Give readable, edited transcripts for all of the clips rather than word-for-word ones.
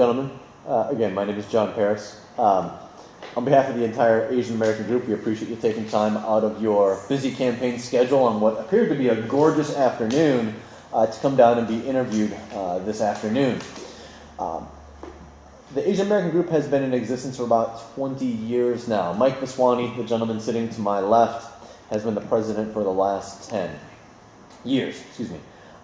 gentlemen. Again, my name is John Paris. On behalf of the entire Asian American group, we appreciate you taking time out of your busy campaign schedule on what appeared to be a gorgeous afternoon to come down and be interviewed this afternoon. The Asian American group has been in existence for about 20 years now. Mike Viswani, the gentleman sitting to my left, has been the president for the last 10 years.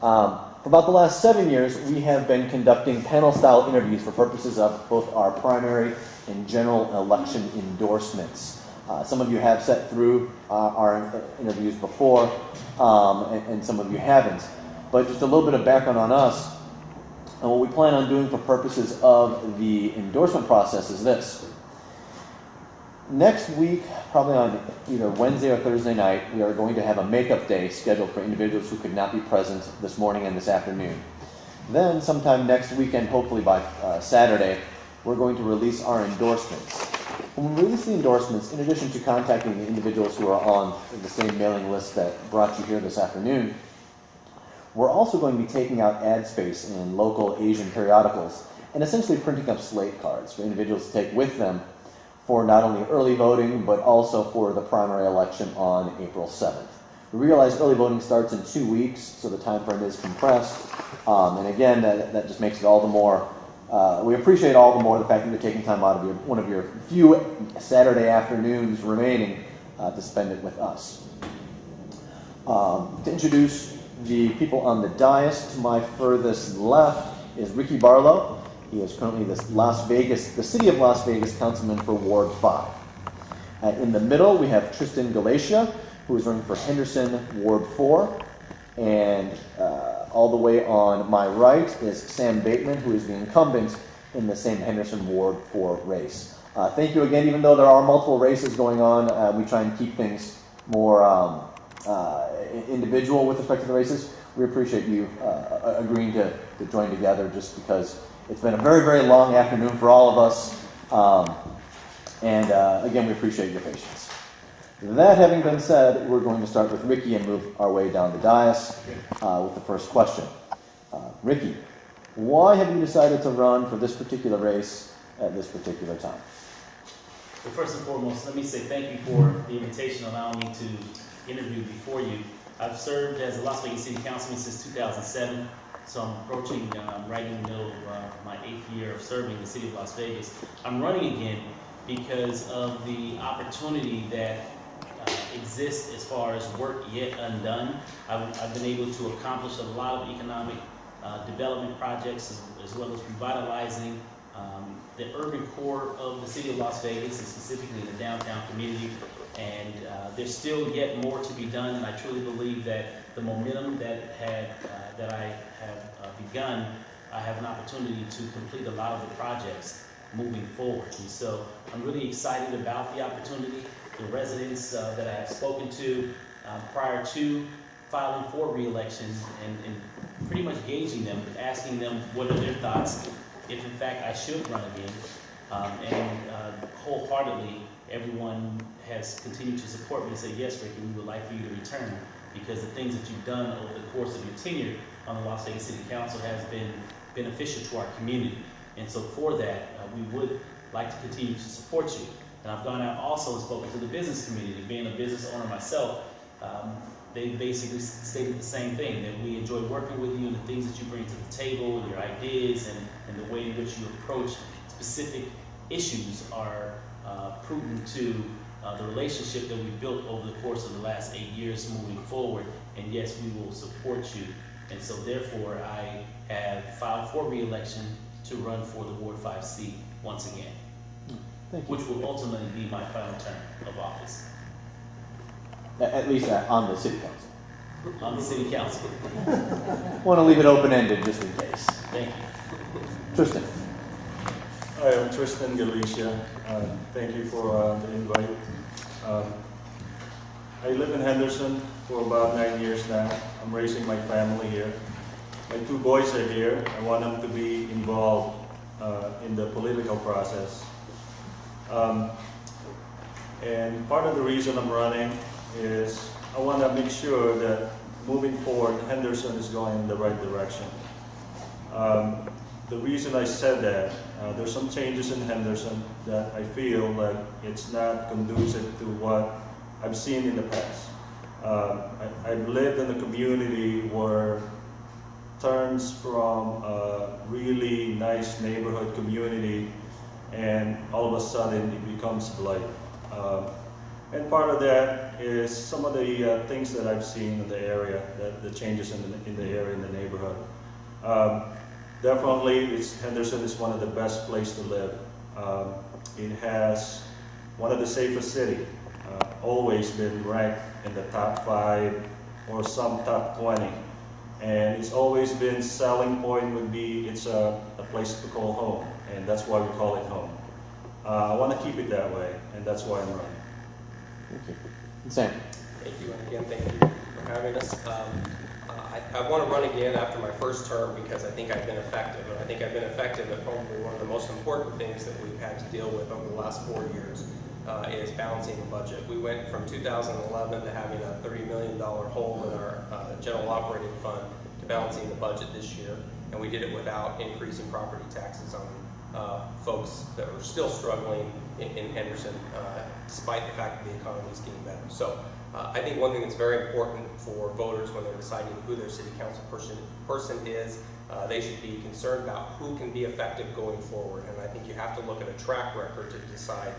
For about the last 7 years, we have been conducting panel-style interviews for purposes of both our primary and general election endorsements. Some of you have sat through our interviews before, and some of you haven't. But just a little bit of background on us, and what we plan on doing for purposes of the endorsement process is this. Next week, probably on either Wednesday or Thursday night, we are going to have a makeup day scheduled for individuals who could not be present this morning and this afternoon. Then, sometime next weekend, hopefully by Saturday, we're going to release our endorsements. When we release the endorsements, in addition to contacting the individuals who are on the same mailing list that brought you here this afternoon, we're also going to be taking out ad space in local Asian periodicals and essentially printing up slate cards for individuals to take with them for not only early voting, but also for the primary election on April 7th. We realize early voting starts in 2 weeks, so the time frame is compressed. And again, that just makes it all the more, we appreciate all the more the fact that you're taking time out of one of your few Saturday afternoons remaining to spend it with us. To introduce the people on the dais, to my furthest left is Rickey Barlow. He is currently the City of Las Vegas Councilman for Ward 5. In the middle, we have Tristan Galicia, who is running for Henderson, Ward 4. And all the way on my right is Sam Bateman, who is the incumbent in the same Henderson Ward 4 race. Thank you again. Even though there are multiple races going on, we try and keep things more individual with respect to the races. We appreciate you agreeing to join together, just because it's been a very, very long afternoon for all of us. And again, we appreciate your patience. That having been said, we're going to start with Rickey and move our way down the dais with the first question. Rickey, why have you decided to run for this particular race at this particular time? Well, first and foremost, let me say thank you for the invitation, allowing me to interview before you. I've served as a Las Vegas City Councilman since 2007, so I'm approaching right in the middle of my 8th year of serving the City of Las Vegas. I'm running again because of the opportunity that exists as far as work yet undone. I've been able to accomplish a lot of economic development projects, as well as revitalizing the urban core of the City of Las Vegas, and specifically the downtown community. And there's still yet more to be done, and I truly believe that the momentum that I have begun, I have an opportunity to complete a lot of the projects moving forward. And so I'm really excited about the opportunity. The residents that I have spoken to prior to filing for re-election and pretty much gauging them, asking them what are their thoughts, if in fact I should run again. Wholeheartedly, everyone has continued to support me and say, yes, Rickey, we would like for you to return, because the things that you've done over the course of your tenure on the Las Vegas City Council has been beneficial to our community. And so for that, we would like to continue to support you. And I've gone out also and spoken to the business community. Being a business owner myself, they basically stated the same thing, that we enjoy working with you and the things that you bring to the table, your ideas, and the way in which you approach specific issues are prudent to the relationship that we've built over the course of the last 8 years moving forward. And yes, we will support you. And so therefore, I have filed for re-election to run for the Ward 5 seat once again, which will ultimately be my final term of office. At least on the City Council. On the City Council. Want to leave it open-ended just in case. Thank you. Tristan. Hi, I'm Tristan Galicia. Thank you for the invite. I live in Henderson for about 9 years now. I'm raising my family here. My 2 boys are here. I want them to be involved in the political process. And part of the reason I'm running is I want to make sure that moving forward, Henderson is going in the right direction. the reason I said that, there's some changes in Henderson that I feel like it's not conducive to what I've seen in the past. I've lived in a community where turns from a really nice neighborhood community and all of a sudden it becomes blight. And part of that is some of the things that I've seen in the area, the changes in the area, in the neighborhood. Definitely, Henderson is one of the best places to live. It has one of the safest cities, always been ranked in the top 5 or some top 20. And it's always been selling point would be it's a place to call home, and that's why we call it home. I want to keep it that way, and that's why I'm running. Thank you. Sam. Thank you, and again, thank you for having us. I want to run again after my first term because I think I've been effective, and I think I've been effective at probably one of the most important things that we've had to deal with over the last 4 years is balancing the budget. We went from 2011 to having a $30 million hole in our general operating fund to balancing the budget this year, and we did it without increasing property taxes on folks that were still struggling in Henderson, despite the fact that the economy is getting better. So I think one thing that's very important for voters when they're deciding who their city council person is, they should be concerned about who can be effective going forward. And I think you have to look at a track record to decide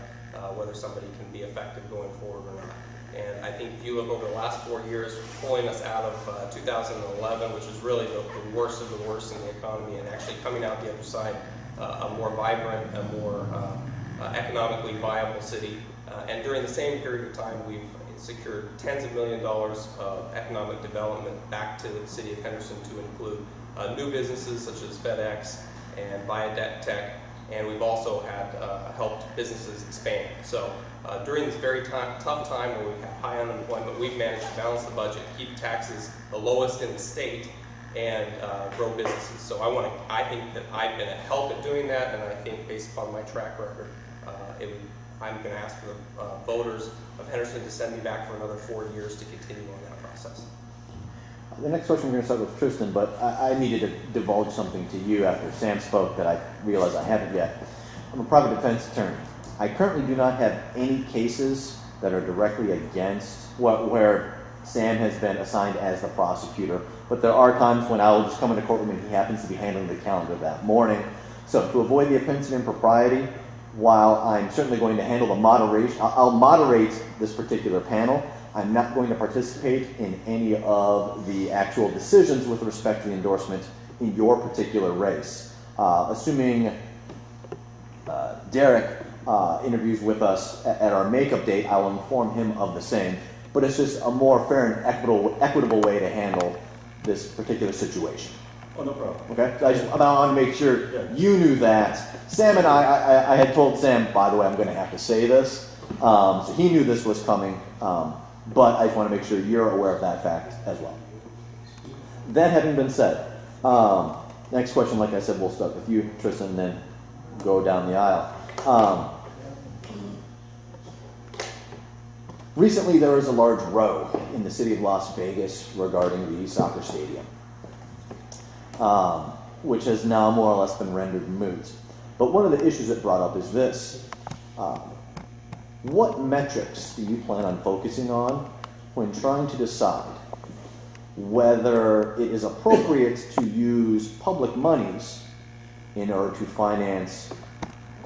whether somebody can be effective going forward or not. And I think if you look over the last 4 years, pulling us out of 2011, which was really the worst of the worst in the economy, and actually coming out the other side a more vibrant, a more economically viable city. And during the same period of time, we've secured tens of millions of dollars of economic development back to the city of Henderson to include new businesses such as FedEx and Viadet Tech, and we've also had helped businesses expand. So during this very tough time where we have high unemployment, we've managed to balance the budget, keep taxes the lowest in the state, and grow businesses. So I think that I've been a help at doing that, and I think based upon my track record, I'm going to ask for the voters of Henderson to send me back for another 4 years to continue on that process. The next question we're going to start with Tristan, but I needed to divulge something to you after Sam spoke that I realized I haven't yet. I'm a private defense attorney. I currently do not have any cases that are directly against where Sam has been assigned as the prosecutor, but there are times when I'll just come into courtroom and he happens to be handling the calendar that morning. So to avoid the offense and impropriety, while I'm certainly going to handle the moderation, I'll moderate this particular panel. I'm not going to participate in any of the actual decisions with respect to the endorsement in your particular race. Assuming Derek interviews with us at our makeup date, I will inform him of the same. But it's just a more fair and equitable way to handle this particular situation. Oh, no problem. Okay? So I want to make sure you knew that. Sam and I had told Sam, by the way, I'm going to have to say this. So he knew this was coming. But I just want to make sure you're aware of that fact as well. That having been said, next question, like I said, we'll start with you, Tristan, and then go down the aisle. Recently, there was a large row in the city of Las Vegas regarding the soccer stadium, which has now more or less been rendered moot. But one of the issues it brought up is this. What metrics do you plan on focusing on when trying to decide whether it is appropriate to use public monies in order to finance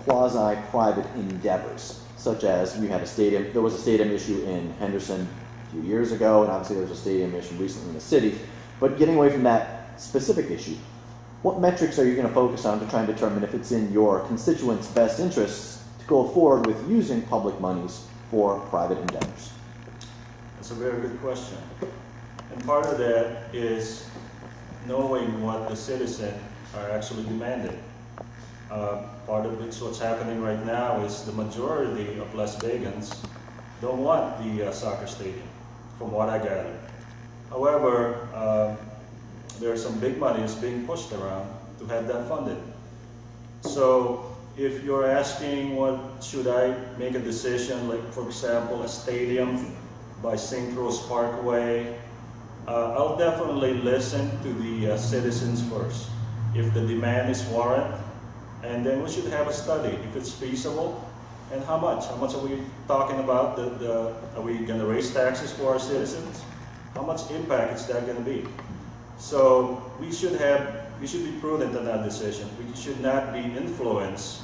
quasi-private endeavors, such as we had a stadium, there was a stadium issue in Henderson a few years ago, and obviously there was a stadium issue recently in the city. But getting away from that specific issue, what metrics are you going to focus on to try and determine if it's in your constituents' best interests to go forward with using public monies for private endeavors? That's a very good question. And part of that is knowing what the citizens are actually demanding. Part of it's what's happening right now is the majority of Las Vegans don't want the soccer stadium, from what I gather. However, there's some big money is being pushed around to have that funded. So if you're asking what should I make a decision, like for example, a stadium by St. Rose Parkway, I'll definitely listen to the citizens first. if the demand is warrant, and then we should have a study if it's feasible, and how much. How much are we talking about? Are we going to raise taxes for our citizens? How much impact is that going to be? So we should be prudent in that decision. We should not be influenced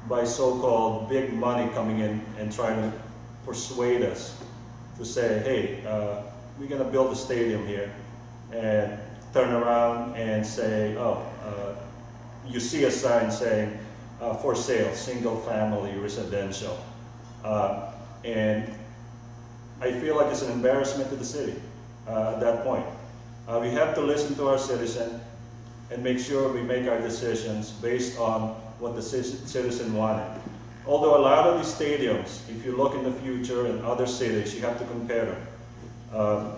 by so-called big money coming in and trying to persuade us to say, hey, we're going to build a stadium here, and turn around and say, you see a sign saying, for sale, single family residential. And I feel like it's an embarrassment to the city at that point. We have to listen to our citizen and make sure we make our decisions based on what the citizen wanted. Although a lot of these stadiums, if you look in the future in other cities, you have to compare them.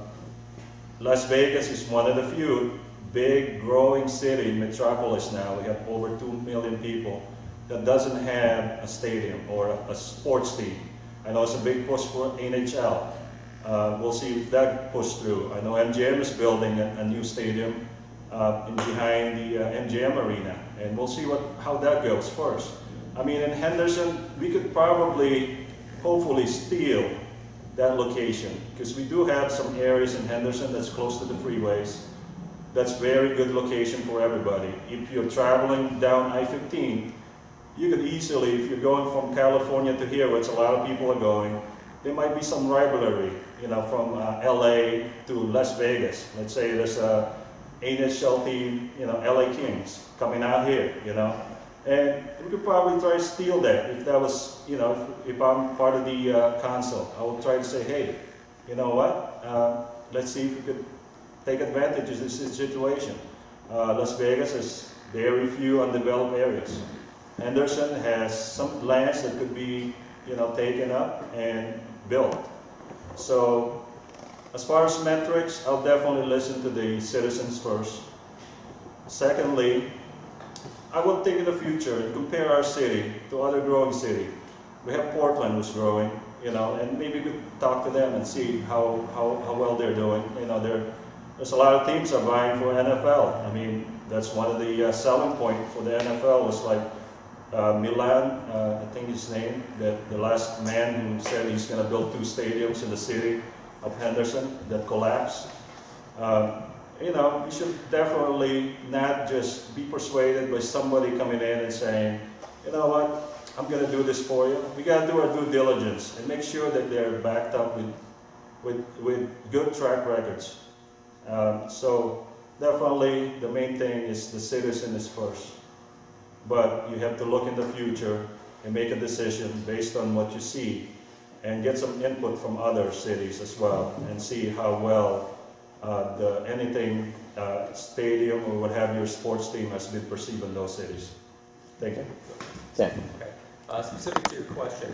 Las Vegas is one of the few big growing city metropolis now. We have over 2 million people that doesn't have a stadium or a sports team. I know it's a big push for NHL. We'll see if that pushes through. I know MGM is building a new stadium behind the MGM Arena, and we'll see how that goes first. I mean, in Henderson, we could probably, hopefully, steal that location, because we do have some areas in Henderson that's close to the freeways. That's very good location for everybody. If you're traveling down I-15, you could easily, if you're going from California to here, which a lot of people are going, there might be some rivalry, from LA to Las Vegas. Let's say there's a NHL team, LA Kings coming out here, and we could probably try to steal that if that was, if I'm part of the council. I would try to say, hey, you know what? Let's see if we could take advantage of this situation. Las Vegas has very few undeveloped areas. Henderson has some lands that could be, taken up and built. So, as far as metrics, I'll definitely listen to the citizens first. Secondly, I will think in the future and compare our city to other growing cities. We have Portland who's growing, and maybe we could talk to them and see how well they're doing. There's a lot of teams are vying for NFL. I mean, that's one of the selling points for the NFL was like Milan, I think his name, the last man who said he's going to build 2 stadiums in the city of Henderson that collapsed. We should definitely not just be persuaded by somebody coming in and saying, you know what, I'm going to do this for you. We got to do our due diligence and make sure that they're backed up with good track records. So definitely the main thing is the citizen is first. But you have to look in the future and make a decision based on what you see and get some input from other cities as well and see how well anything stadium or what have your sports team has been perceived in those cities. Thank you. Sam. Okay. Specific to your question,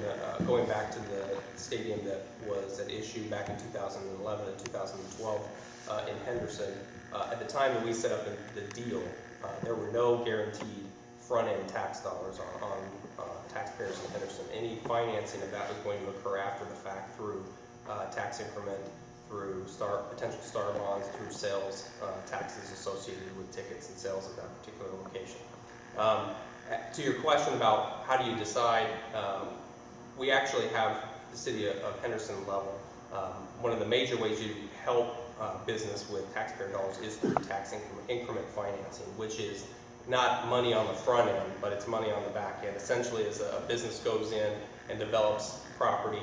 going back to the stadium that was at issue back in 2011 and 2012 in Henderson, at the time that we set up the deal, there were no guaranteed front-end tax dollars on taxpayers in Henderson. Any financing of that was going to occur after the fact through tax increment, through potential star bonds, through sales taxes associated with tickets and sales of that particular location. To your question about how do you decide, we actually have the city of Henderson level. One of the major ways you help business with taxpayer dollars is through tax increment financing, which is not money on the front end, but it's money on the back end. Essentially, as a business goes in and develops property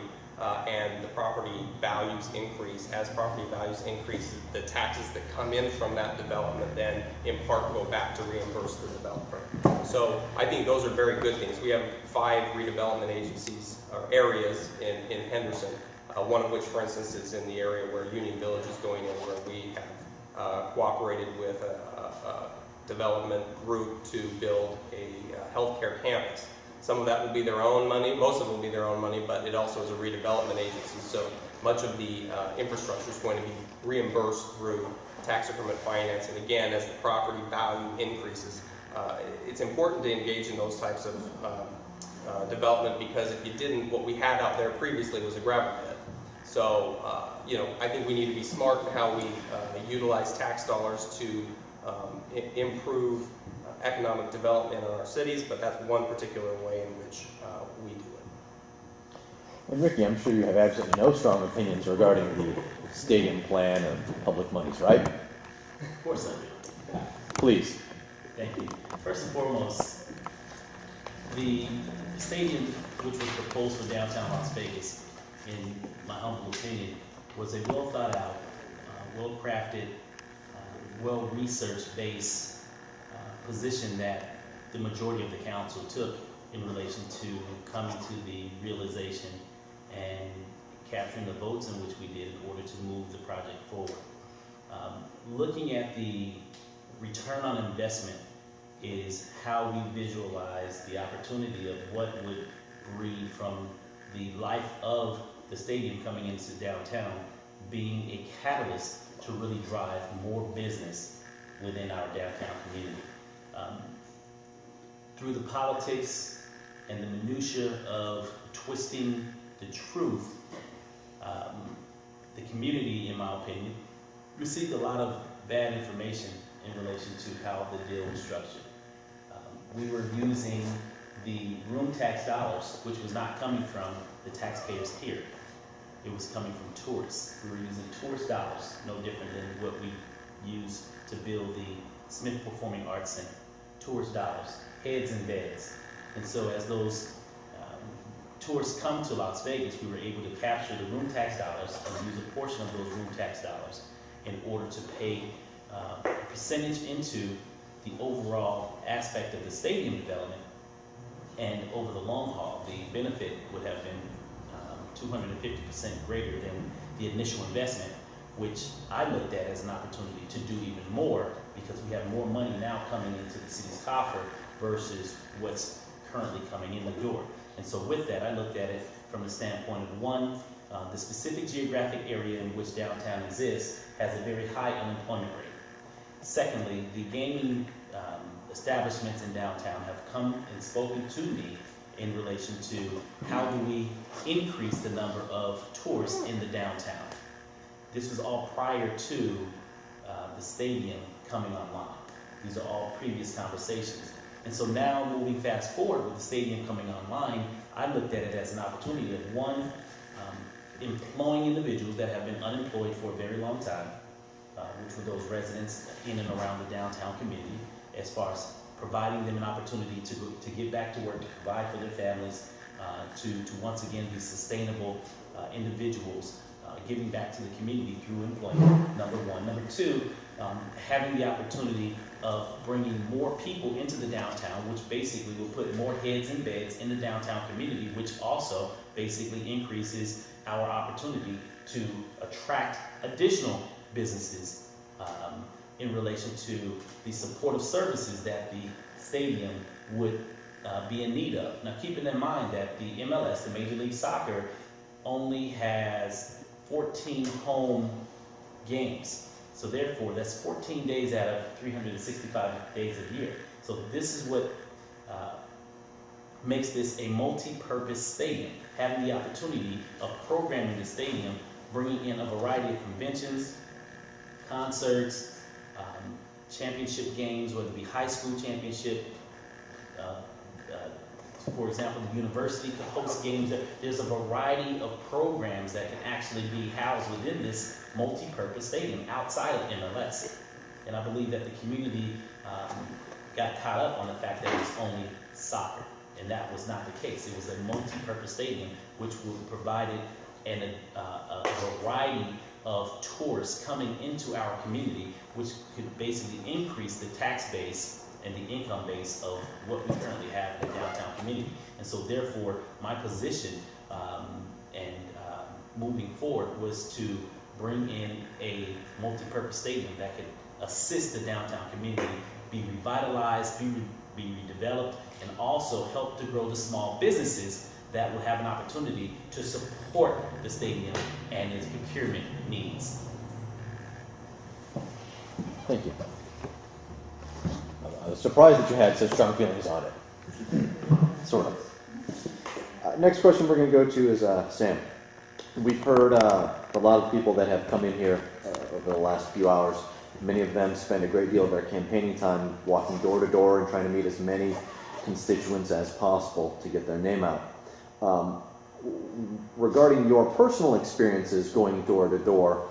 and the property values increase, as property values increase, the taxes that come in from that development then in part go back to reimburse the developer. So I think those are very good things. We have 5 redevelopment agencies or areas in Henderson, one of which, for instance, is in the area where Union Village is going in, where we have cooperated with a development group to build a healthcare campus. Some of that will be their own money, most of it will be their own money, but it also is a redevelopment agency, so much of the infrastructure is going to be reimbursed through tax increment financing. Again, as the property value increases, it's important to engage in those types of development, because if you didn't, what we had out there previously was a gravel pit. So, I think we need to be smart in how we utilize tax dollars to improve economic development in our cities, but that's one particular way in which we do it. And Ricky, I'm sure you have absolutely no strong opinions regarding the stadium plan or public monies, right? Of course I do. Please. Thank you. First and foremost, the stadium, which was proposed for downtown Las Vegas, in my humble opinion, was a well thought out, well-crafted, well-researched base position that the majority of the council took in relation to coming to the realization and capturing the votes in which we did in order to move the project forward. Looking at the return on investment is how we visualize the opportunity of what would breed from the life of the stadium coming into downtown being a catalyst to really drive more business within our downtown community. Through the politics and the minutia of twisting the truth, the community, in my opinion, received a lot of bad information in relation to how the deal was structured. We were using the room tax dollars, which was not coming from the taxpayers here. It was coming from tourists. We were using tourist dollars, no different than what we used to build the Smith Performing Arts Center. Tourist dollars, heads and beds. And so as those tourists come to Las Vegas, we were able to capture the room tax dollars and use a portion of those room tax dollars in order to pay a percentage into the overall aspect of the stadium development. And over the long haul, the benefit would have been 250% greater than the initial investment, which I looked at as an opportunity to do even more because we have more money now coming into the city's coffer versus what's currently coming in the door. And so with that, I looked at it from the standpoint of one, the specific geographic area in which downtown exists has a very high unemployment rate. Secondly, the gaming establishments in downtown have come and spoken to me in relation to how do we increase the number of tourists in the downtown. This was all prior to the stadium coming online. These are all previous conversations. And so now moving fast forward with the stadium coming online, I looked at it as an opportunity of one, employing individuals that have been unemployed for a very long time, which were those residents in and around the downtown community, as far as providing them an opportunity to get back to work, to provide for their families, to once again be sustainable individuals, giving back to the community through employment, number one. Number two, having the opportunity of bringing more people into the downtown, which basically will put more heads and beds in the downtown community, which also basically increases our opportunity to attract additional businesses in relation to the supportive services that the stadium would be in need of. Now, keeping in mind that the MLS, the Major League Soccer, only has 14 home games. So therefore, that's 14 days out of 365 days a year. So this is what makes this a multi-purpose stadium, having the opportunity of programming the stadium, bringing in a variety of conventions, concerts, championship games, whether it be high school championship, for example, the university could host games. There's a variety of programs that can actually be housed within this multi-purpose stadium outside of MLS. And I believe that the community got caught up on the fact that it was only soccer, and that was not the case. It was a multi-purpose stadium which would provide a variety of tourists coming into our community, which could basically increase the tax base and the income base of what we currently have in the downtown community. And so therefore, my position moving forward was to bring in a multi-purpose stadium that could assist the downtown community be revitalized, be redeveloped, and also help to grow the small businesses that will have an opportunity to support the stadium and its procurement needs. Thank you. I was surprised that you had such strong feelings on it. Sort of. Next question we're going to go to is Sam. We've heard a lot of people that have come in here over the last few hours Many of them spend a great deal of their campaigning time walking door to door and trying to meet as many constituents as possible to get their name out. Regarding your personal experiences going door to door,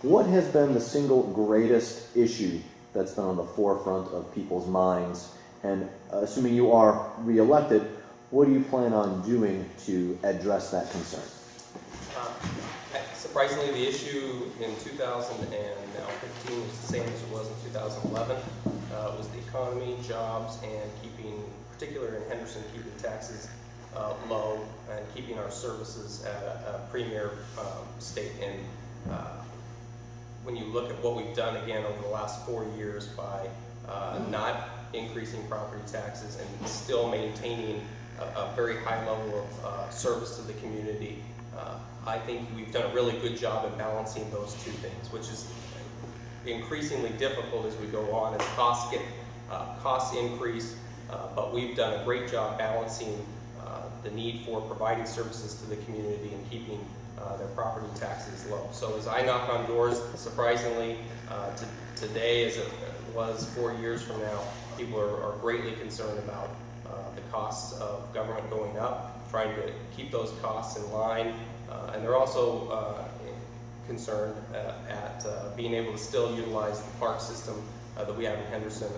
what has been the single greatest issue that's been on the forefront of people's minds? And assuming you are reelected, what do you plan on doing to address that concern? Surprisingly, the issue in 2015 was the same as it was in 2011. It was the economy, jobs, and keeping, particularly in Henderson, keeping taxes low and keeping our services at a premier state. And when you look at what we've done again over the last 4 years by not increasing property taxes and still maintaining a very high level of service to the community, I think we've done a really good job in balancing those two things, which is increasingly difficult as we go on as costs increase, but we've done a great job balancing the need for providing services to the community and keeping their property taxes low. So as I knock on doors, surprisingly, today as it was 4 years from now, people are greatly concerned about the costs of government going up, trying to keep those costs in line, and they're also concerned at being able to still utilize the park system that we have in Henderson,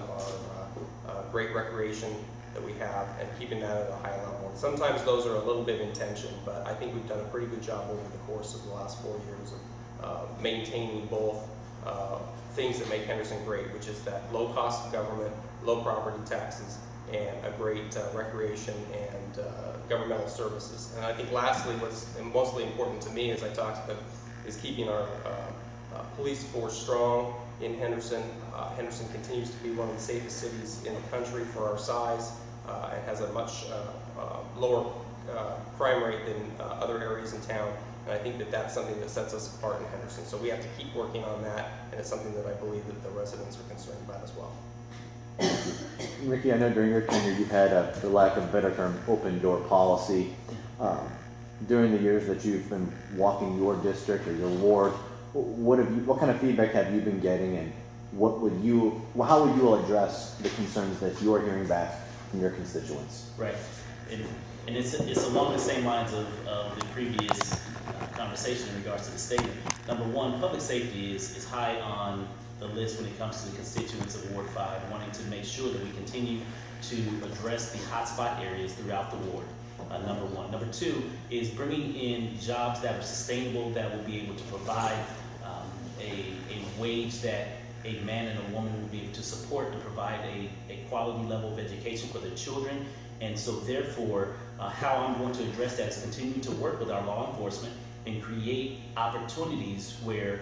our great recreation that we have, and keeping that at a high level. And sometimes those are a little bit in tension, but I think we've done a pretty good job over the course of the last 4 years of maintaining both things that make Henderson great, which is that low cost of government, low property taxes, and a great recreation and governmental services. And I think lastly, what's mostly important to me as I talked about is keeping our police force strong in Henderson. Henderson continues to be one of the safest cities in the country for our size and has a much lower crime rate than other areas in town. And I think that that's something that sets us apart in Henderson. So we have to keep working on that, and it's something that I believe that the residents are concerned about as well. Ricky, I know during your tenure you've had, for lack of a better term, open door policy. During the years that you've been walking your district or your ward, what kind of feedback have you been getting, and how would you address the concerns that you're hearing back from your constituents? Right, and it's along the same lines of the previous conversation in regards to the statement. Number one, public safety is high on the list when it comes to the constituents of Ward 5, wanting to make sure that we continue to address the hotspot areas throughout the ward. Number one. Number two is bringing in jobs that are sustainable, that will be able to provide a wage that a man and a woman will be able to support and provide a quality level of education for their children. And so therefore, how I'm going to address that is continue to work with our law enforcement and create opportunities where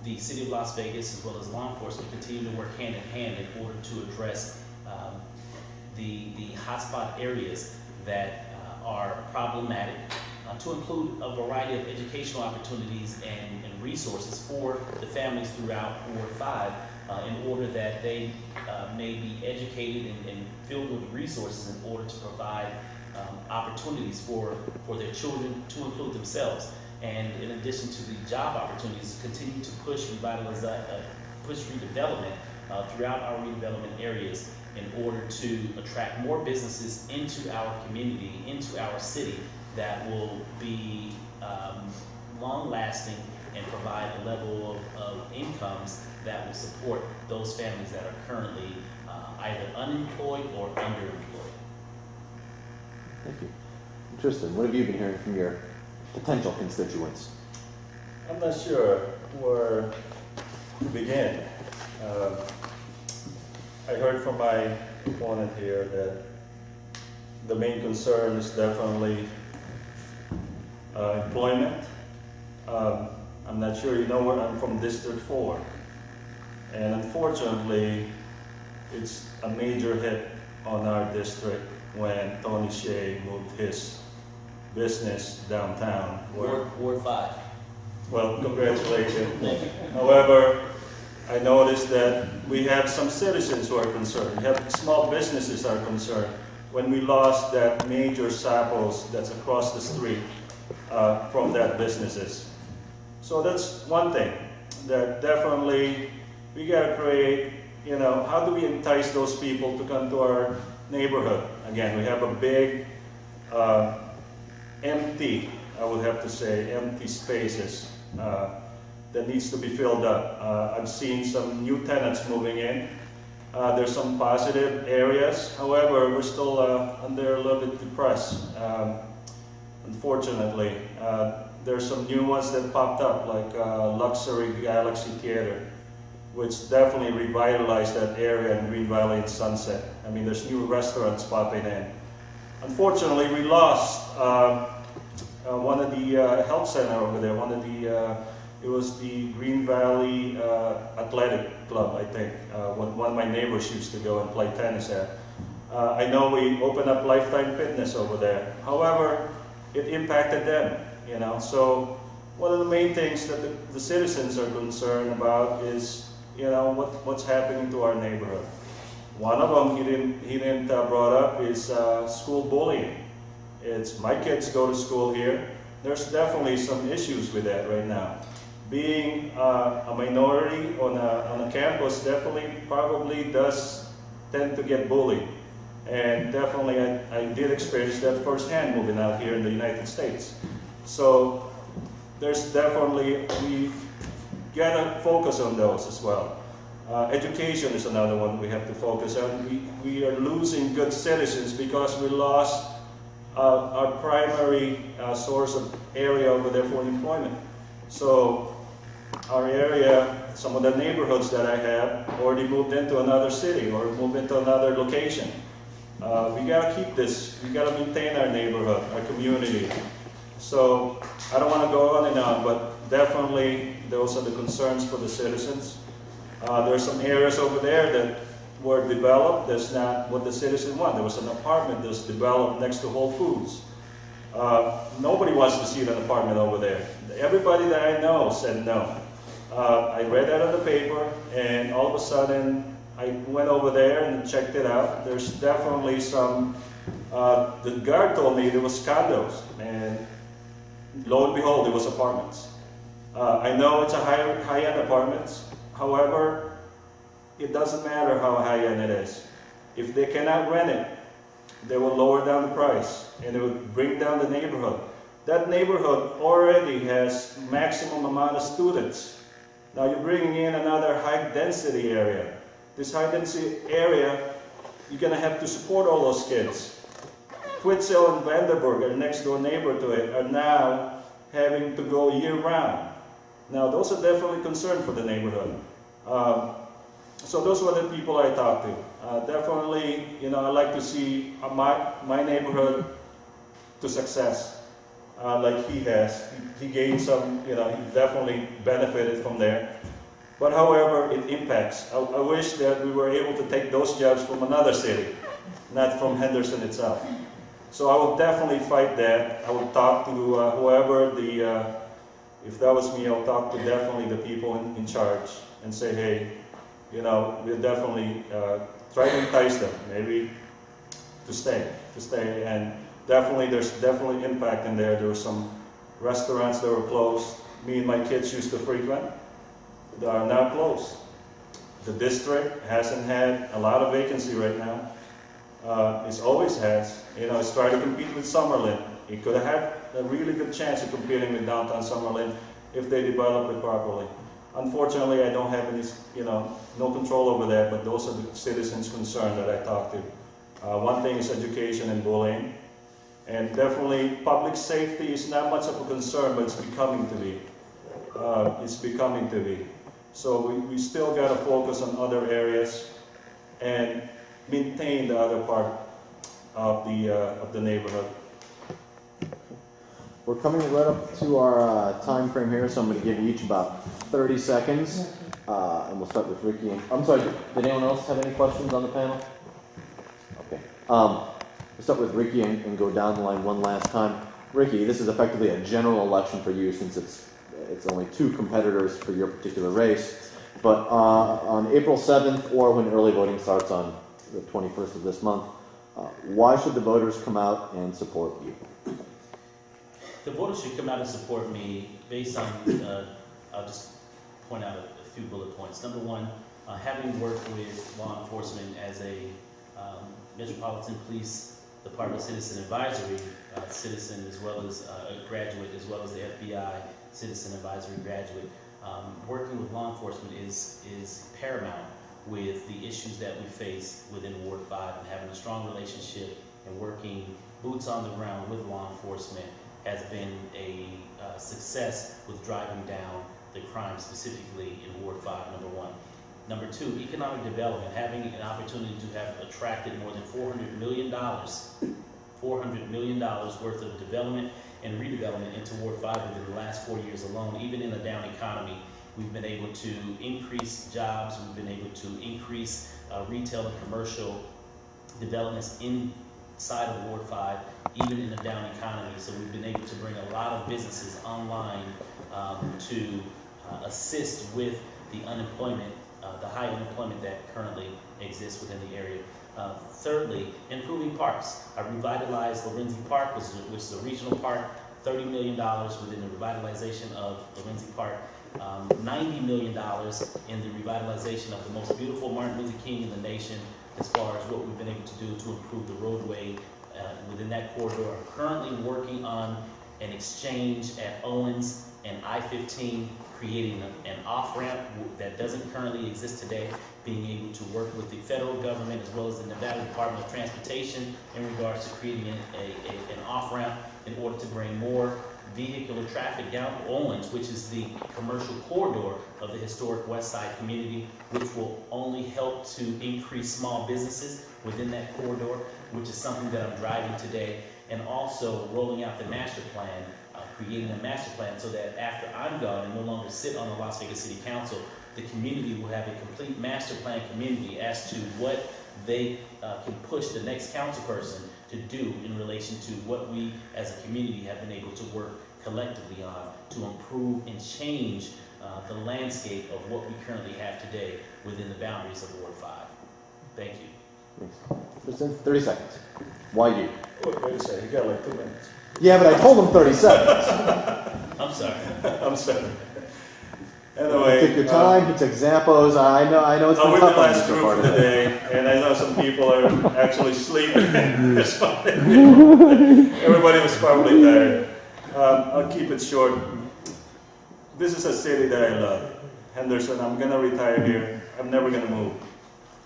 the city of Las Vegas as well as law enforcement continue to work hand in hand in order to address the hotspot areas that are problematic, to include a variety of educational opportunities and resources for the families throughout Ward 5 in order that they may be educated and filled with resources in order to provide opportunities for their children to include themselves. And in addition to the job opportunities, continue to push redevelopment throughout our redevelopment areas in order to attract more businesses into our community, into our city, that will be long-lasting and provide a level of incomes that will support those families that are currently either unemployed or underemployed. Thank you. Tristan, what have you been hearing from your potential constituents? I'm not sure where to begin. I heard from my opponent here that the main concern is definitely employment. I'm not sure you know where I'm from, District 4. And unfortunately, it's a major hit on our district when Tony Shea moved his business downtown. Ward 5. Well, congratulations. However, I noticed that we have some citizens who are concerned. We have small businesses are concerned. When we lost that major Sappos that's across the street from that businesses. So that's one thing that definitely we got to create, how do we entice those people to come to our neighborhood? Again, we have a big, empty, I would have to say, empty spaces that needs to be filled up. I've seen some new tenants moving in. There's some positive areas. However, we're still under a little bit depressed, unfortunately. There's some new ones that popped up, like Luxury Galaxy Theater, which definitely revitalized that area in Green Valley and Sunset. I mean, there's new restaurants popping in. Unfortunately, we lost one of the health center over there, it was the Green Valley Athletic Club, I think. One of my neighbors used to go and play tennis at. I know we opened up Lifetime Fitness over there. However, it impacted them, So one of the main things that the citizens are concerned about is, what's happening to our neighborhood. One of them he didn't brought up is school bullying. It's my kids go to school here. There's definitely some issues with that right now. Being a minority on a campus definitely probably does tend to get bullied. And definitely I did experience that firsthand moving out here in the United States. So there's definitely, we gotta focus on those as well. Education is another one we have to focus on. We are losing good citizens because we lost our primary source of area over there for employment. So our area, some of the neighborhoods that I have already moved into another city or moved into another location. We gotta keep this, we gotta maintain our neighborhood, our community. So I don't want to go on and on, but definitely those are the concerns for the citizens. There are some areas over there that were developed, that's not what the citizens want. There was an apartment that's developed next to Whole Foods. Nobody wants to see an apartment over there. Everybody that I know said no. I read that on the paper, and all of a sudden I went over there and checked it out. There's definitely some, the guard told me there was condos, and lo and behold, it was apartments. I know it's a high-end apartments. However, it doesn't matter how high-end it is. If they cannot rent it, they will lower down the price, and it would bring down the neighborhood. That neighborhood already has maximum amount of students. Now you're bringing in another high-density area. This high-density area, you're going to have to support all those kids. Twitzel and Vanderburg, our next-door neighbor to it, are now having to go year-round. Now, those are definitely concerned for the neighborhood. So those were the people I talked to. Definitely, I like to see my neighborhood to success, like he has. He gained some, he definitely benefited from there. But however, it impacts. I wish that we were able to take those jobs from another city, not from Henderson itself. So I will definitely fight that. I will talk to whoever if that was me, I'll talk to definitely the people in charge and say, hey, we'll definitely try to entice them, maybe to stay. And definitely, there's definitely impact in there. There were some restaurants that were closed. Me and my kids used to frequent. They are now closed. The district hasn't had a lot of vacancy right now. It always has. It's trying to compete with Summerlin. It could have had a really good chance of competing with downtown Summerlin if they develop it properly. Unfortunately, I don't have any, no control over that, but those are the citizens' concerns that I talk to. One thing is education and bullying. And definitely public safety is not much of a concern, but it's becoming to be. It's becoming to be. So we still got to focus on other areas and maintain the other part of the neighborhood. We're coming right up to our time frame here, so I'm going to give each about 30 seconds, and we'll start with Ricky. I'm sorry, did anyone else have any questions on the panel? Okay. We'll start with Ricky and go down the line one last time. Ricky, this is effectively a general election for you since it's only two competitors for your particular race. But on April 7th, or when early voting starts on the 21st of this month, why should the voters come out and support you? The voters should come out and support me based on, I'll just point out a few bullet points. Number one, having worked with law enforcement as a Metropolitan Police Department Citizen Advisory citizen, as well as a graduate, as well as the FBI Citizen Advisory graduate, working with law enforcement is paramount with the issues that we face within Ward 5, and having a strong relationship and working boots on the ground with law enforcement has been a success with driving down the crime specifically in Ward 5, number one. Number two, economic development, having an opportunity to have attracted more than $400 million worth of development and redevelopment into Ward 5 within the last 4 years alone. Even in a down economy, we've been able to increase jobs, we've been able to increase retail and commercial developments inside of Ward 5, even in a down economy. So we've been able to bring a lot of businesses online to assist with the unemployment, the high unemployment that currently exists within the area. Thirdly, improving parks. I revitalized Lorenzi Park, which is a regional park, $30 million within the revitalization of Lorenzi Park, $90 million in the revitalization of the most beautiful Martin Luther King in the nation, as far as what we've been able to do to improve the roadway within that corridor. I'm currently working on an exchange at Owens and I-15, creating an off-ramp that doesn't currently exist today, being able to work with the federal government as well as the Nevada Department of Transportation in regards to creating an off-ramp in order to bring more vehicular traffic down Owens, which is the commercial corridor of the historic West Side community, which will only help to increase small businesses within that corridor, which is something that I'm driving today, and also rolling out the master plan, creating a master plan so that after I'm gone and no longer sit on the Las Vegas City Council, the community will have a complete master plan community as to what they can push the next council person to do in relation to what we as a community have been able to work collectively on to improve and change the landscape of what we currently have today within the boundaries of Ward 5. Thank you. Tristan, 30 seconds. Why you? Wait a second, you got like 2 minutes. Yeah, but I told him 30 seconds. I'm sorry. I'm sorry. Anyway, Take your time. He took Zappos. I know it's been we're the tough on last you so group far for the today. day, and I know some people are actually sleeping. Everybody was probably tired. I'll keep it short. This is a city that I love. Henderson, I'm going to retire here. I'm never going to move.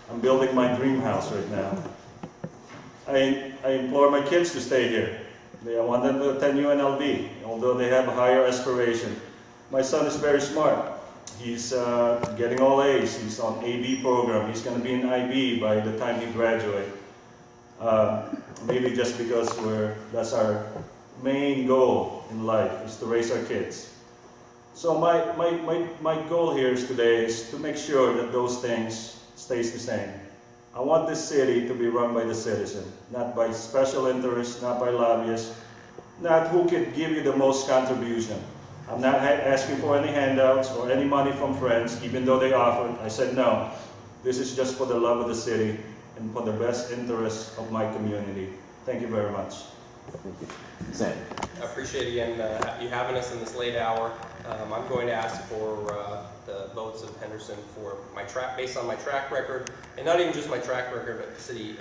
I'm building my dream house right now. I implore my kids to stay here. I want them to attend UNLV, although they have a higher aspiration. My son is very smart. He's getting all A's. He's on AB program. He's going to be in IB by the time he graduates. Maybe just because that's our main goal in life, is to raise our kids. So my goal here today is to make sure that those things stays the same. I want this city to be run by the citizen, not by special interests, not by lobbyists, not who could give you the most contribution. I'm not asking for any handouts or any money from friends, even though they offered. I said no. This is just for the love of the city and for the best interests of my community. Thank you very much. Thank you. Sam. I appreciate again you having us in this late hour. I'm going to ask for the votes of Henderson for based on my track record, and not even just my track record at the city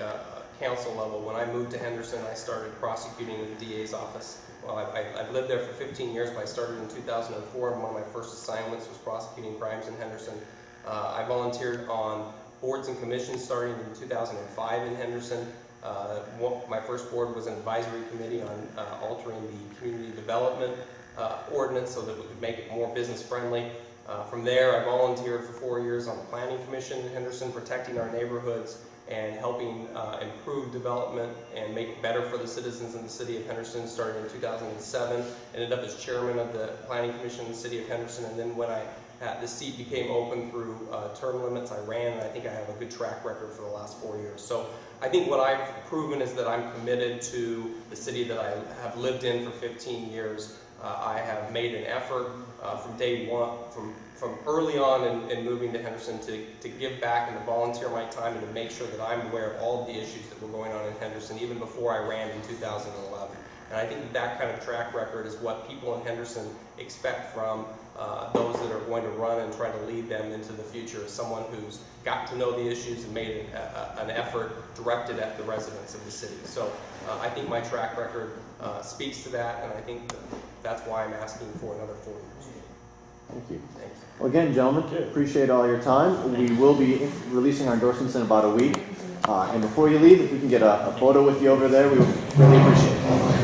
council level. When I moved to Henderson, I started prosecuting in the DA's office. Well, I've lived there for 15 years, but I started in 2004, and one of my first assignments was prosecuting crimes in Henderson. I volunteered on boards and commissions starting in 2005 in Henderson. My first board was an advisory committee on altering the community development ordinance so that we could make it more business friendly. From there, I volunteered for 4 years on the planning commission in Henderson, protecting our neighborhoods and helping improve development and make it better for the citizens in the city of Henderson. Started in 2007, ended up as chairman of the planning commission in the city of Henderson, and then when the seat became open through term limits, I ran, and I think I have a good track record for the last 4 years. So I think what I've proven is that I'm committed to the city that I have lived in for 15 years. I have made an effort from day one, from early on in moving to Henderson to give back and to volunteer my time and to make sure that I'm aware of all of the issues that were going on in Henderson, even before I ran in 2011. And I think that kind of track record is what people in Henderson expect from those that are going to run and try to lead them into the future, as someone who's got to know the issues and made an effort directed at the residents of the city. So I think my track record speaks to that, and I think that's why I'm asking for another 4 years. Thank you. Thanks. Well, again, gentlemen, appreciate all your time. We will be releasing our endorsements in about a week. And before you leave, if we can get a photo with you over there, we would really appreciate it.